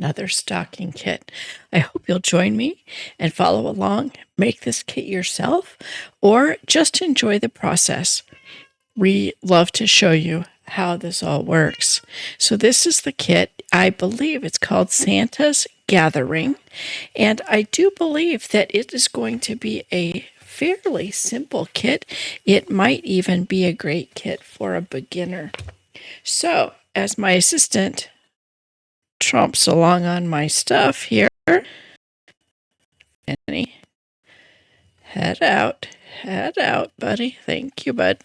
another stocking kit. I hope you'll join me and follow along, make this kit yourself, or just enjoy the process. We love to show you how this all works. So this is the kit. I believe it's called Santa's Gathering, and I do believe that it is going to be a fairly simple kit. It might even be a great kit for a beginner. So, as my assistant tromps along on my stuff here, Penny, head out, buddy. Thank you, bud.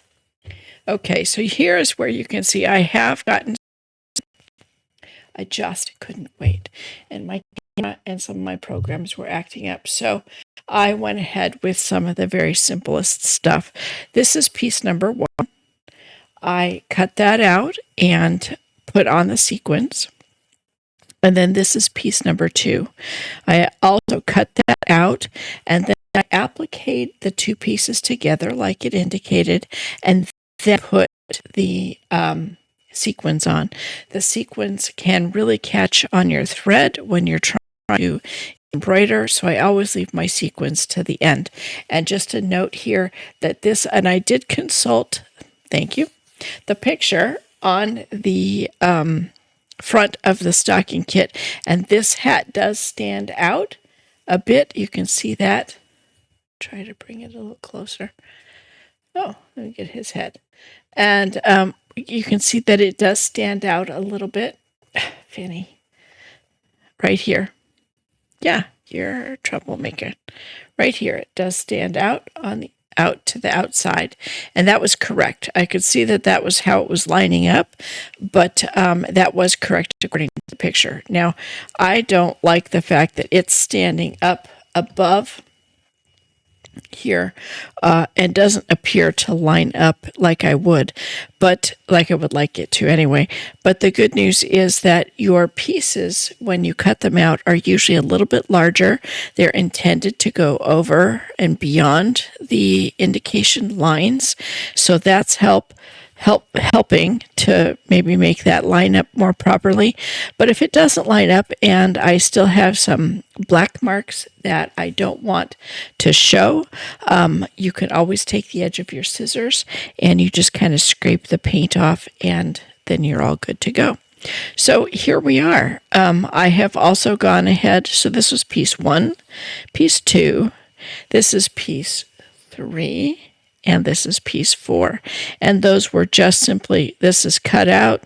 Okay, so here's where you can see I have gotten. I just couldn't wait, and my camera and some of my programs were acting up, so I went ahead with some of the very simplest stuff. This is piece number 1. I cut that out and put on the sequins. And then this is piece number 2. I also cut that out, and then I appliqued the 2 pieces together like it indicated, and then put the sequins on. The sequins can really catch on your thread when you're trying to embroider, so I always leave my sequins to the end. And just a note here that this, and I did consult, thank you, the picture on the front of the stocking kit, and this hat does stand out a bit. You can see that. Try to bring it a little closer. Oh, let me get his head. And you can see that it does stand out a little bit. Fanny, right here. Yeah, you're a troublemaker. Right here, it does stand out on the out to the outside, and that was correct. I could see that that was how it was lining up, but that was correct according to the picture. Now, I don't like the fact that it's standing up above here and doesn't appear to line up like I would, but like I would like it to anyway. But the good news is that your pieces, when you cut them out, are usually a little bit larger. They're intended to go over and beyond the indication lines, so that's helping to maybe make that line up more properly. But if it doesn't line up and I still have some black marks that I don't want to show, you can always take the edge of your scissors and you just kind of scrape the paint off, and then you're all good to go. So here we are. I have also gone ahead. So this was piece 1, piece 2. This is piece 3. And this is piece 4. And those were just simply, this is cut out,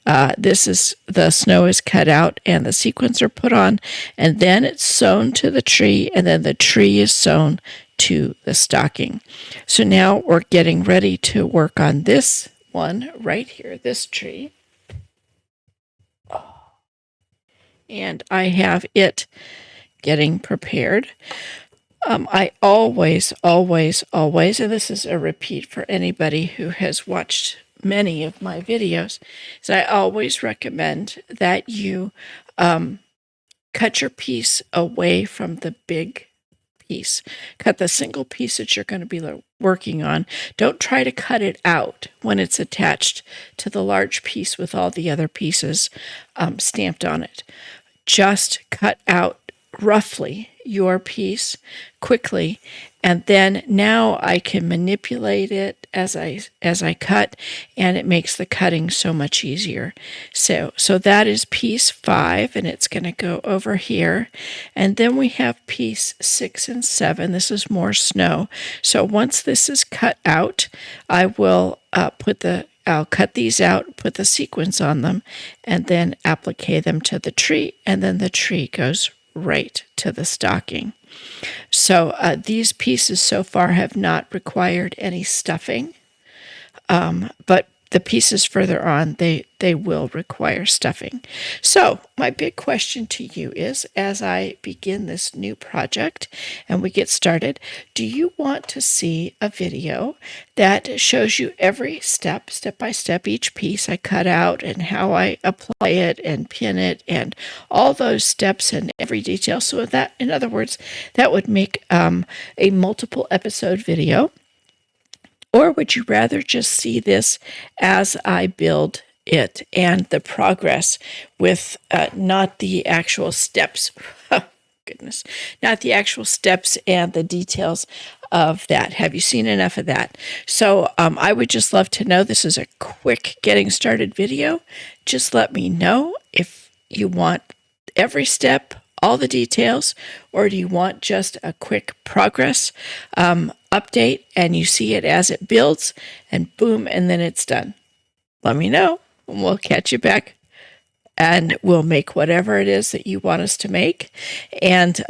the snow is cut out, and the sequins are put on, and then it's sewn to the tree, and then the tree is sewn to the stocking. So now we're getting ready to work on this one right here, this tree. And I have it getting prepared. I always, and this is a repeat for anybody who has watched many of my videos, is I always recommend that you cut your piece away from the big piece. Cut the single piece that you're going to be working on. Don't try to cut it out when it's attached to the large piece with all the other pieces stamped on it. Just cut out roughly your piece quickly, and then now I can manipulate it as I cut, and it makes the cutting so much easier. So that is piece 5, and it's going to go over here, and then we have piece 6 and 7. This is more snow. So once this is cut out, I will I'll cut these out, put the sequins on them, and then applique them to the tree, and then the tree goes right to the stocking. So these pieces so far have not required any stuffing, but the pieces further on, they will require stuffing. So my big question to you is, as I begin this new project and we get started, do you want to see a video that shows you every step by step, each piece I cut out and how I apply it and pin it and all those steps and every detail? So that, in other words, that would make a multiple episode video. Or would you rather just see this as I build it and the progress with not the actual steps. Oh, goodness, not the actual steps and the details of that. Have you seen enough of that? So I would just love to know. This is a quick getting started video. Just let me know if you want every step, all the details, or do you want just a quick progress update and you see it as it builds and boom, and then it's done. Let me know and we'll catch you back and we'll make whatever it is that you want us to make. And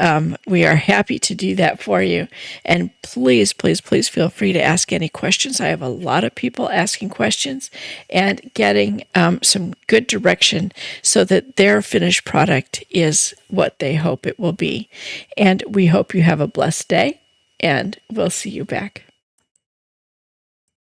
we are happy to do that for you. And please, please, please feel free to ask any questions. I have a lot of people asking questions and getting some good direction so that their finished product is what they hope it will be. And we hope you have a blessed day, and we'll see you back.